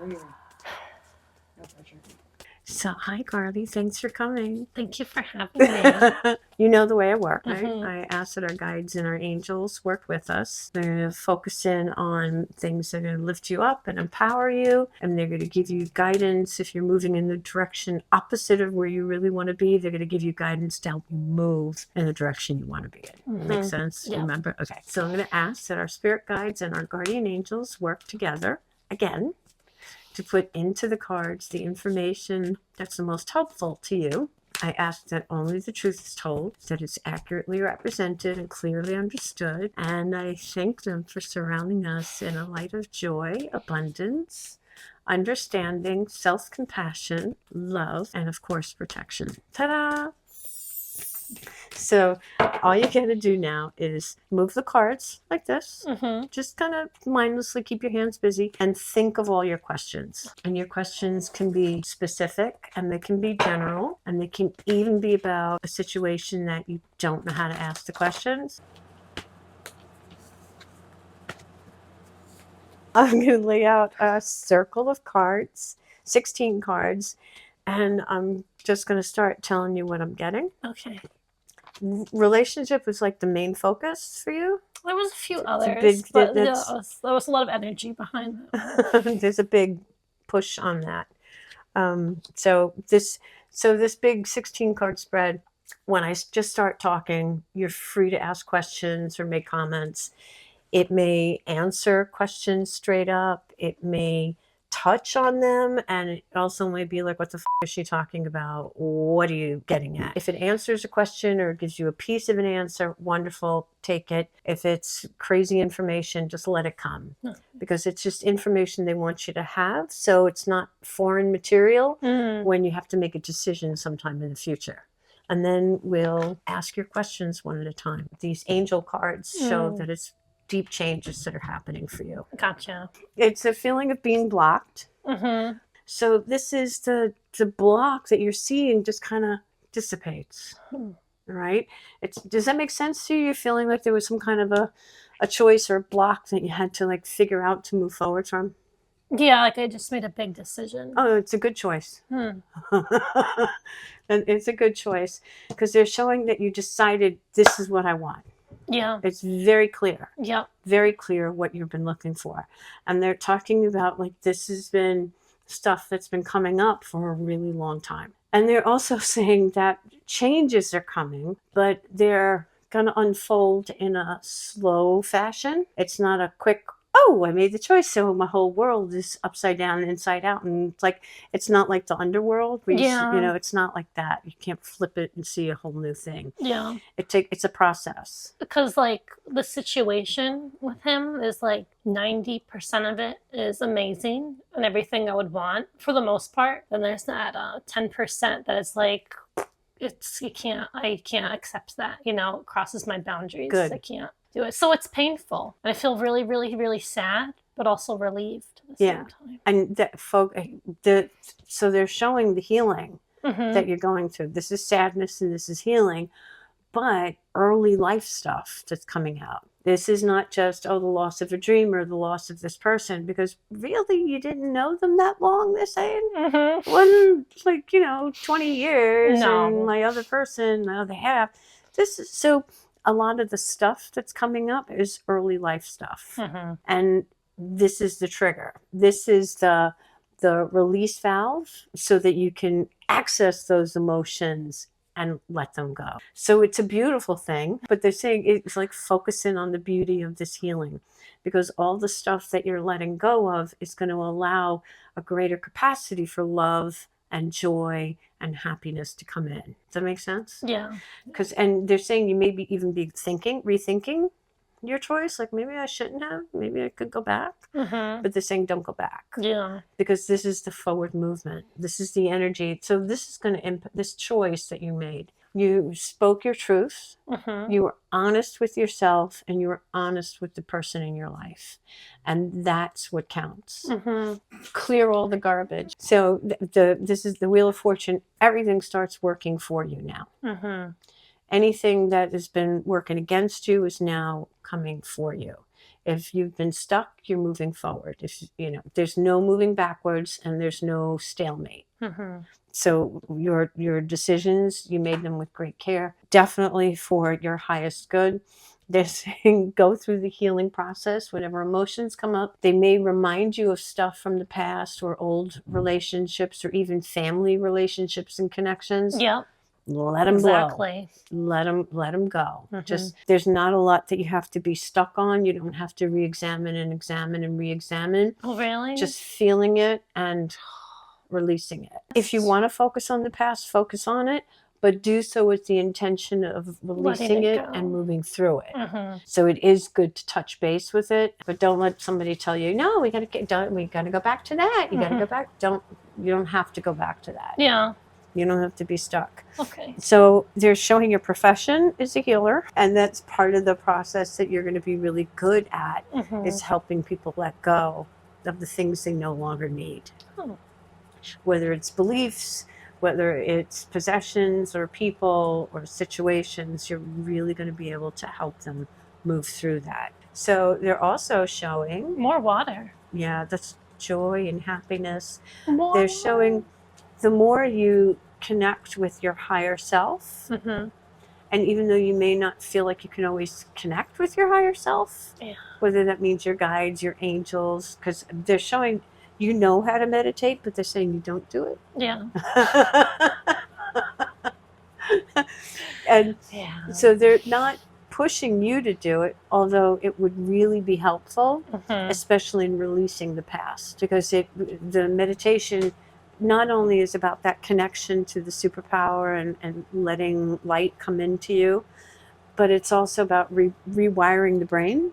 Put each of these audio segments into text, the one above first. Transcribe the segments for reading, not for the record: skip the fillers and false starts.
No pressure. So, hi, Carly. Thanks for coming. Thank you for having me. You know the way I work, right? I ask that our guides and our angels work with us. They're going to focus in on things that are going to lift you up and empower you, and they're going to give you guidance if you're moving in the direction opposite of where you really want to be. They're going to give you guidance to help you move in the direction you want to be in. Makes sense? Yeah. Remember? Okay. So I'm going to ask that our spirit guides and our guardian angels work together again to put into the cards the information that's the most helpful to you. I ask that only the truth is told, that it's accurately represented and clearly understood, and I thank them for surrounding us in a light of joy, abundance, understanding, self-compassion, love, and of course, protection. Ta-da! So all you got to do now is move the cards like this. Just kind of mindlessly keep your hands busy and think of all your questions. And your questions can be specific and they can be general and they can even be about a situation that you don't know how to ask the questions. I'm going to lay out a circle of cards, 16 cards, and I'm just going to start telling you what I'm getting. Okay. Relationship was like the main focus for you? There was a few others, but there was a lot of energy behind that. There's a big push on that. So this big 16 card spread, when I just start talking, you're free to ask questions or make comments. It may answer questions straight up. It may touch on them, and it also may be like, what the is she talking about? What are you getting at? If it answers a question or gives you a piece of an answer, wonderful, take it. If it's crazy information, just let it come, because it's just information they want you to have, so it's not foreign material when you have to make a decision sometime in the future. And then we'll ask your questions one at a time. These angel cards show that it's deep changes that are happening for you. Gotcha. It's a feeling of being blocked. So this is the block that you're seeing just kind of dissipates, right? Does that make sense to you? You're feeling like there was some kind of a choice or a block that you had to like figure out to move forward from? Yeah, like I just made a big decision. Oh, it's a good choice. And it's a good choice because they're showing that you decided this is what I want. Yeah. It's very clear. Yeah. Very clear what you've been looking for. And they're talking about like this has been stuff that's been coming up for a really long time. And they're also saying that changes are coming, but they're going to unfold in a slow fashion. It's not a quick, oh, I made the choice, so my whole world is upside down and inside out. And it's like, it's not like the underworld where it's not like that. You can't flip it and see a whole new thing. Yeah. It's a process. Because like the situation with him is like 90% of it is amazing and everything I would want for the most part. Then there's that 10% that is like, I can't accept that, it crosses my boundaries. Good. I can't do it. So it's painful. And I feel really, really, really sad, but also relieved at the same time. And so they're showing the healing that you're going through. This is sadness and this is healing, but early life stuff that's coming out. This is not just, the loss of a dream or the loss of this person, because really you didn't know them that long, they're saying. It wasn't like, 20 years and my other person, my other half. So a lot of the stuff that's coming up is early life stuff. And this is the trigger. This is the release valve so that you can access those emotions and let them go. So it's a beautiful thing, but they're saying it's like focusing on the beauty of this healing, because all the stuff that you're letting go of is going to allow a greater capacity for love and joy and happiness to come in. Does that make sense? Yeah. And they're saying you maybe even be rethinking your choice, like maybe I shouldn't have, maybe I could go back. But they're saying don't go back. Yeah. Because this is the forward movement. This is the energy. So this is going to impact this choice that you made. You spoke your truth. You were honest with yourself and you were honest with the person in your life. And that's what counts. Clear all the garbage. So this is the Wheel of Fortune. Everything starts working for you now. Anything that has been working against you is now coming for you. If you've been stuck, you're moving forward. If you know, there's no moving backwards and there's no stalemate. So your decisions, you made them with great care, definitely for your highest good. They're saying go through the healing process. Whenever emotions come up, they may remind you of stuff from the past or old relationships or even family relationships and connections. Yep. Let them Exactly. blow. Let them go. Just there's not a lot that you have to be stuck on. You don't have to re-examine and examine and re-examine. Oh, really? Just feeling it and releasing it. If you want to focus on the past, focus on it, but do so with the intention of releasing it and moving through it. So it is good to touch base with it, but don't let somebody tell you, no, we got to go back to that. You got to go back. You don't have to go back to that. Yeah. You don't have to be stuck. Okay. So they're showing your profession is a healer, and that's part of the process that you're going to be really good at is helping people let go of the things they no longer need. Whether it's beliefs, whether it's possessions or people or situations, you're really going to be able to help them move through that. So they're also showing more water. Yeah, that's joy and happiness. More. They're showing the more you connect with your higher self, and even though you may not feel like you can always connect with your higher self, whether that means your guides, your angels, because they're showing you know how to meditate, but they're saying you don't do it. Yeah. And so they're not pushing you to do it, although it would really be helpful, especially in releasing the past, because the meditation not only is about that connection to the superpower and letting light come into you, but it's also about rewiring the brain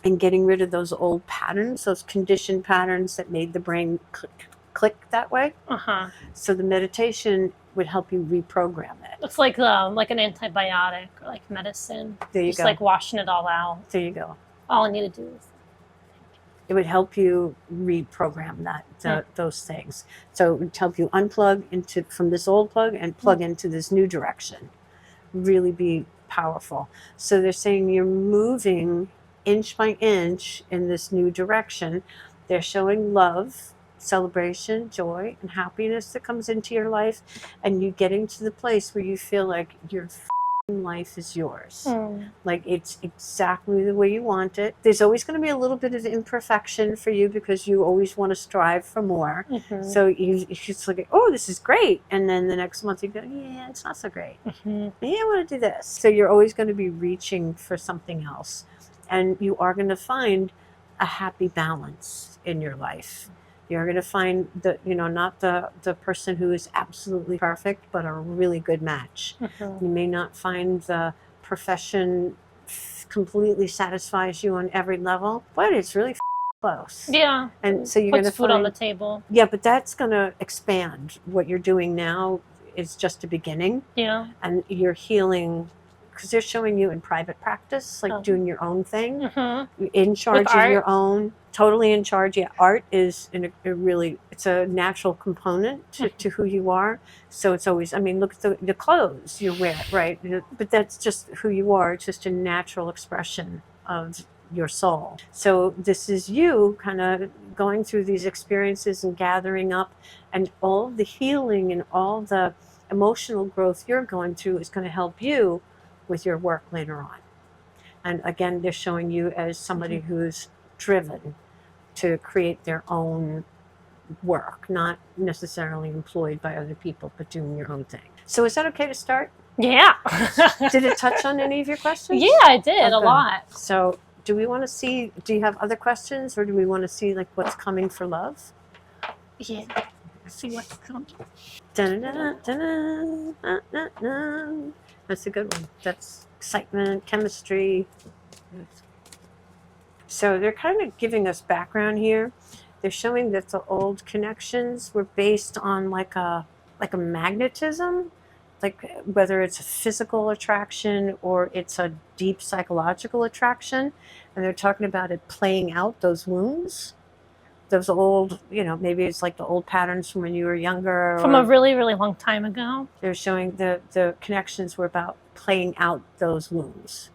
and getting rid of those old patterns, those conditioned patterns that made the brain click that way. So the meditation would help you reprogram it. It's like an antibiotic or like medicine. There you Just go. like washing it all out. There you go. All I need to do is. It would help you reprogram those things. So it would help you unplug from this old plug and plug into this new direction. Really be powerful. So they're saying you're moving inch by inch in this new direction. They're showing love, celebration, joy, and happiness that comes into your life, and you getting to the place where you feel like your life is yours. Like it's exactly the way you want it. There's always going to be a little bit of imperfection for you because you always want to strive for more. So you just like, oh, this is great. And then the next month you go, yeah, it's not so great. Maybe I want to do this. So you're always going to be reaching for something else. And you are going to find a happy balance in your life. You're going to find not the person who is absolutely perfect, but a really good match. You may not find the profession completely satisfies you on every level, but it's really close. Yeah. And so you're going to food on the table. Yeah, but that's going to expand. What you're doing now is just a beginning. Yeah. And you're healing, because they're showing you in private practice, like doing your own thing, in charge of your own, totally in charge. Yeah, art is it's a natural component to who you are. So it's always, look at the clothes you wear, right? But that's just who you are. It's just a natural expression of your soul. So this is you kind of going through these experiences and gathering up, and all the healing and all the emotional growth you're going through is going to help you with your work later on. And again, they're showing you as somebody who's driven to create their own work, not necessarily employed by other people, but doing your own thing. So is that okay to start? Yeah. Did it touch on any of your questions? Yeah, I did. A lot. So do we want to see, do you have other questions, or do we want to see like what's coming for love? Yeah. See what's coming. That's a good one. That's excitement, chemistry. So they're kind of giving us background here. They're showing that the old connections were based on like a magnetism, like whether it's a physical attraction or it's a deep psychological attraction. And they're talking about it playing out those wounds. Those old, maybe it's like the old patterns from when you were younger. From a really, really long time ago. They're showing the connections were about playing out those wounds.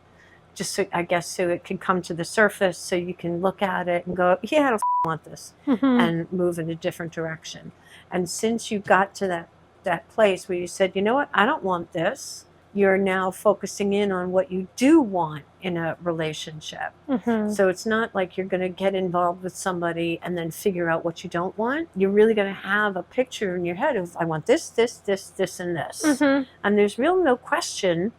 just so, I guess so it can come to the surface so you can look at it and go, yeah, I don't want this, and move in a different direction. And since you got to that place where you said, you know what, I don't want this, you're now focusing in on what you do want in a relationship. So it's not like you're going to get involved with somebody and then figure out what you don't want. You're really going to have a picture in your head of, I want this, this, this, this, and this. And there's real no question.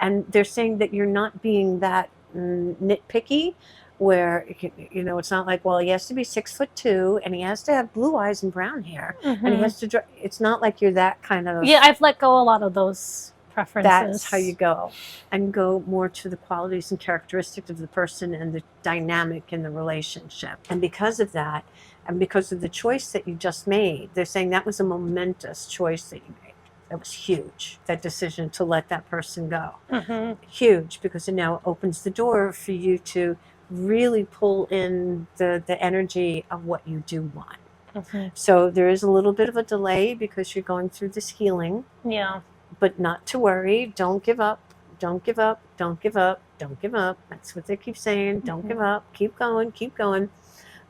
And they're saying that you're not being that nitpicky, where, you know, it's not like, well, he has to be 6'2" and he has to have blue eyes and brown hair, and he has to. It's not like you're that kind of. Yeah, I've let go a lot of those preferences. That's how you go, and go more to the qualities and characteristics of the person and the dynamic in the relationship. And because of that, and because of the choice that you just made, they're saying that was a momentous choice that you made. That was huge, that decision to let that person go. Huge, because it now opens the door for you to really pull in the energy of what you do want. So there is a little bit of a delay because you're going through this healing. Yeah. But not to worry. Don't give up. Don't give up. Don't give up. Don't give up. That's what they keep saying. Don't give up. Keep going. Keep going.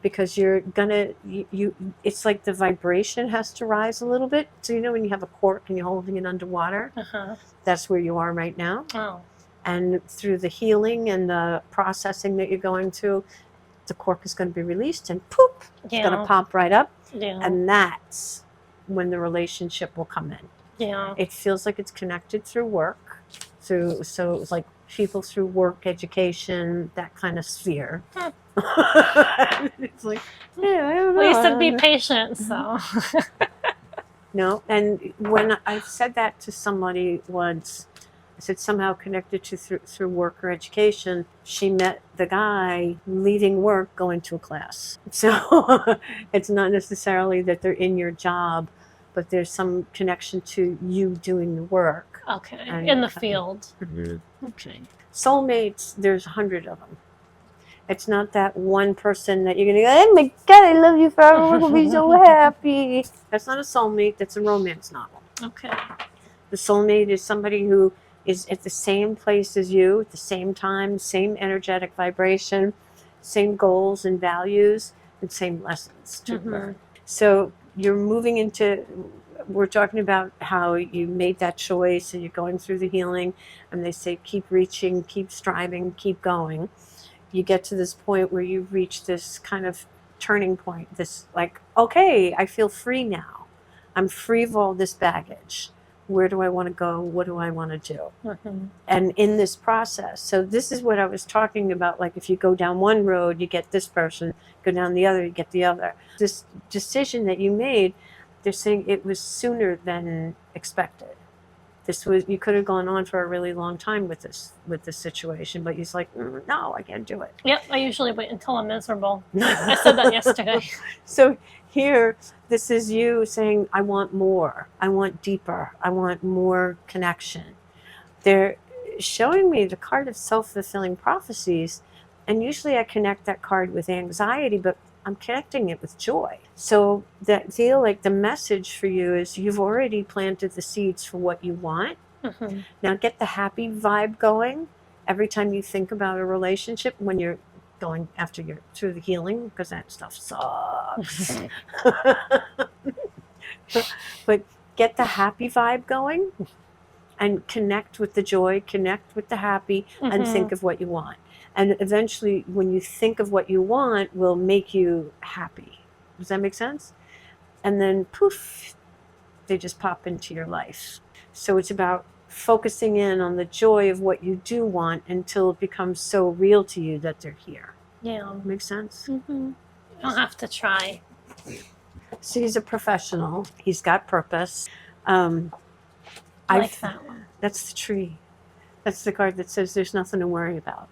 Because you're gonna, it's like the vibration has to rise a little bit. So, you know, when you have a cork and you're holding it underwater, that's where you are right now. And through the healing and the processing that you're going through, the cork is going to be released and poof, it's going to pop right up. And that's when the relationship will come in. It feels like it's connected through work. So it's like people through work, education, that kind of sphere. It's like, yeah, I don't know. Well, you said be patient, so. No, and when I've said that to somebody once, I said somehow connected to through work or education, she met the guy leaving work, going to a class. So it's not necessarily that they're in your job, but there's some connection to you doing the work. Okay, in the field. Okay. Soulmates, there's 100 of them. It's not that one person that you're going to go, oh my God, I love you forever, we're going to be so happy. That's not a soulmate, that's a romance novel. Okay. The soulmate is somebody who is at the same place as you, at the same time, same energetic vibration, same goals and values, and same lessons to learn. So you're moving into, we're talking about how you made that choice and you're going through the healing, and they say keep reaching, keep striving, keep going. You get to this point where you reach this kind of turning point, this like, okay, I feel free now. I'm free of all this baggage. Where do I want to go? What do I want to do? And in this process, so this is what I was talking about, like if you go down one road, you get this person, go down the other, you get the other. This decision that you made, they're saying it was sooner than expected. This was, you could have gone on for a really long time with this situation, but he's like, no, I can't do it. Yep, I usually wait until I'm miserable. I said that yesterday. So here, this is you saying, I want more, I want deeper, I want more connection. They're showing me the card of self-fulfilling prophecies, and usually I connect that card with anxiety, but I'm connecting it with joy. So that feel like the message for you is you've already planted the seeds for what you want. Now get the happy vibe going every time you think about a relationship when you're going after you're through the healing, because that stuff sucks. But get the happy vibe going and connect with the joy, connect with the happy, and think of what you want. And eventually, when you think of what you want, will make you happy. Does that make sense? And then, poof, they just pop into your life. So it's about focusing in on the joy of what you do want until it becomes so real to you that they're here. Yeah. Makes sense? I'll have to try. So he's a professional. He's got purpose. I like that one. That's the tree. That's the card that says there's nothing to worry about.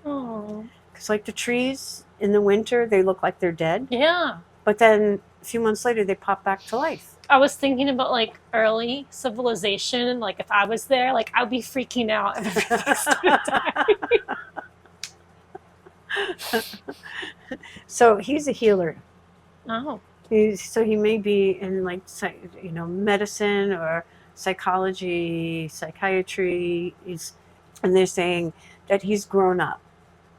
Oh. Because like the trees in the winter, they look like they're dead. Yeah. But then a few months later, they pop back to life. I was thinking about like early civilization. Like if I was there, like I'd be freaking out if everything started dying. So he's a healer. Oh. So he may be in like, medicine or psychology, psychiatry. And they're saying that he's grown up.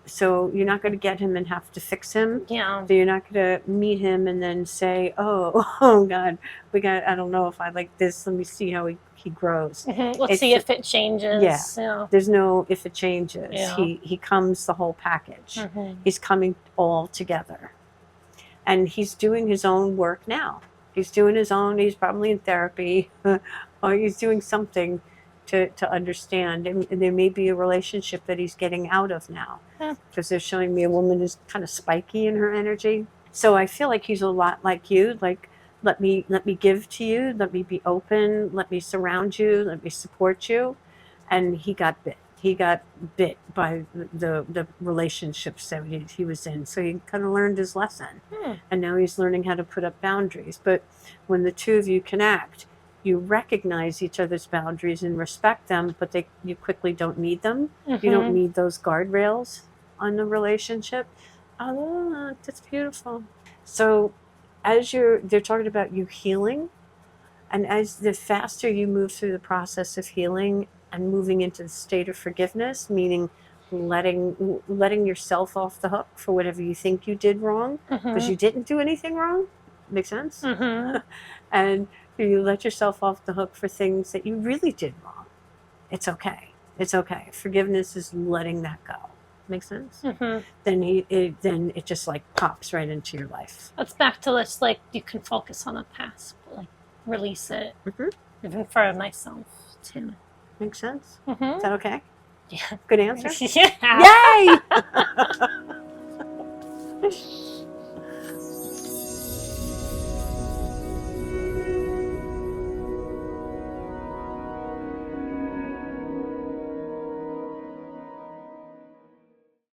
So you're not going to get him and have to fix him. Yeah. So you're not going to meet him and then say, oh God, I don't know if I like this. Let me see how he grows. Let's see if it changes. Yeah. There's no if it changes. Yeah. He comes the whole package. He's coming all together. And he's doing his own work now. He's probably in therapy, or he's doing something to understand. And there may be a relationship that he's getting out of now. Because they're showing me a woman who's kind of spiky in her energy. So I feel like he's a lot like you. Like, let me give to you. Let me be open. Let me surround you. Let me support you. And he got bit. He got bit by the relationships that he was in. So he kind of learned his lesson. And now he's learning how to put up boundaries. But when the two of you connect, you recognize each other's boundaries and respect them, but you quickly don't need them. You don't need those guardrails on the relationship. Oh, that's beautiful. So as they're talking about you healing, and as the faster you move through the process of healing and moving into the state of forgiveness, meaning letting yourself off the hook for whatever you think you did wrong, because you didn't do anything wrong. Make sense? And you let yourself off the hook for things that you really did wrong. It's okay. It's okay. Forgiveness is letting that go. Make sense? Then it just like pops right into your life. It's back to this, like, you can focus on the past, but, like, release it, even for myself too. Makes sense? Is that okay? Yeah. Good answer? Yeah. Yay!